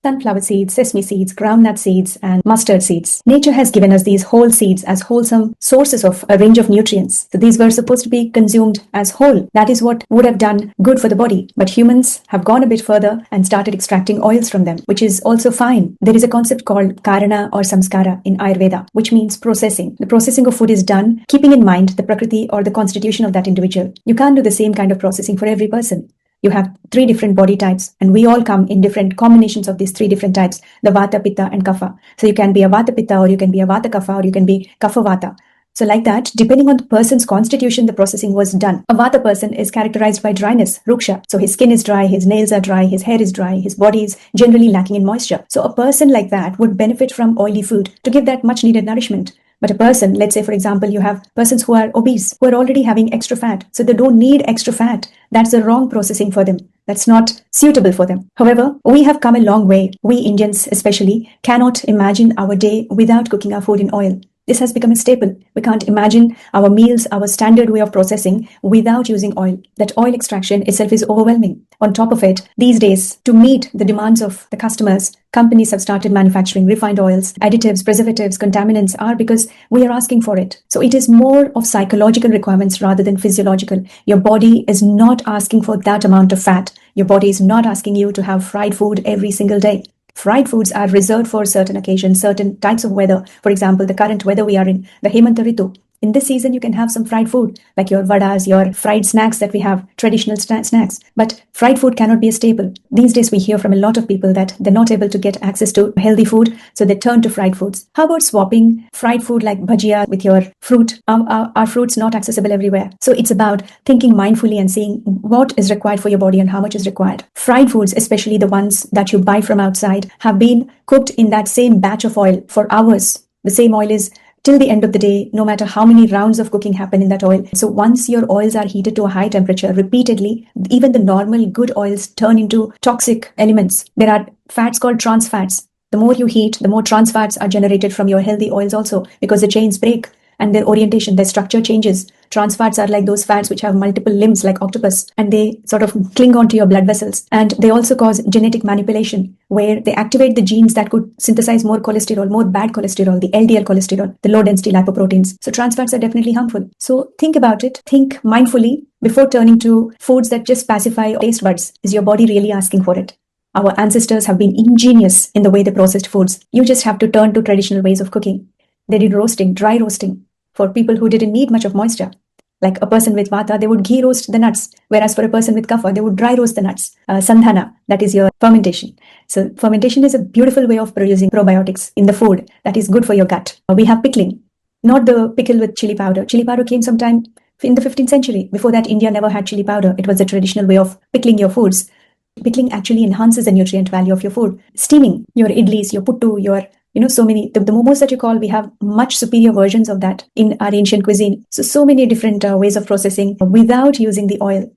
Sunflower seeds, sesame seeds, groundnut seeds, and mustard seeds. Nature has given us these whole seeds as wholesome sources of a range of nutrients. So these were supposed to be consumed as whole. That is what would have done good for the body. But humans have gone a bit further and started extracting oils from them, which is also fine. There is a concept called karana or samskara in Ayurveda, which means processing. The processing of food is done keeping in mind the prakriti or the constitution of that individual. You can't do the same kind of processing for every person. You have 3 different body types, and we all come in different combinations of these 3 different types, the Vata, Pitta, and Kapha. So you can be a Vata Pitta, or you can be a Vata Kapha, or you can be Kapha Vata. So like that, depending on the person's constitution, the processing was done. A Vata person is characterized by dryness, ruksha. So his skin is dry, his nails are dry, his hair is dry, his body is generally lacking in moisture. So a person like that would benefit from oily food to give that much needed nourishment. But a person, let's say for example, you have persons who are obese, who are already having extra fat, so they don't need extra fat. That's the wrong processing for them. That's not suitable for them. However, we have come a long way. We Indians especially cannot imagine our day without cooking our food in oil. This has become a staple. We can't imagine our meals, our standard way of processing without using oil. That oil extraction itself is overwhelming. On top of it, these days, to meet the demands of the customers, companies have started manufacturing refined oils, additives, preservatives, contaminants are because we are asking for it. So it is more of psychological requirements rather than physiological. Your body is not asking for that amount of fat. Your body is not asking you to have fried food every single day. Fried foods are reserved for certain occasions, certain types of weather. For example, the current weather we are in, the Hemanta Ritu. In this season, you can have some fried food, like your vadas, your fried snacks that we have, traditional snacks. But fried food cannot be a staple. These days, we hear from a lot of people that they're not able to get access to healthy food, so they turn to fried foods. How about swapping fried food like bhajia with your fruit? Our fruit's not accessible everywhere. So it's about thinking mindfully and seeing what is required for your body and how much is required. Fried foods, especially the ones that you buy from outside, have been cooked in that same batch of oil for hours. The same oil is till the end of the day, no matter how many rounds of cooking happen in that oil. So once your oils are heated to a high temperature repeatedly, even the normal good oils turn into toxic elements. There are fats called trans fats. The more you heat, the more trans fats are generated from your healthy oils also, because the chains break and their orientation, their structure changes. Trans fats are like those fats which have multiple limbs like octopus, and they sort of cling onto your blood vessels. And they also cause genetic manipulation, where they activate the genes that could synthesize more cholesterol, more bad cholesterol, the LDL cholesterol, the low density lipoproteins. So trans fats are definitely harmful. So think about it, think mindfully before turning to foods that just pacify taste buds. Is your body really asking for it? Our ancestors have been ingenious in the way they processed foods. You just have to turn to traditional ways of cooking. They did roasting, dry roasting, for people who didn't need much of moisture. Like a person with Vata, they would ghee roast the nuts. Whereas for a person with Kapha, they would dry roast the nuts. Sandhana, that is your fermentation. So fermentation is a beautiful way of producing probiotics in the food that is good for your gut. We have pickling, not the pickle with chili powder. Chili powder came sometime in the 15th century. Before that, India never had chili powder. It was a traditional way of pickling your foods. Pickling actually enhances the nutrient value of your food. Steaming your idlis, your puttu, your so many, the momos that you call, we have much superior versions of that in our ancient cuisine. So many different ways of processing without using the oil.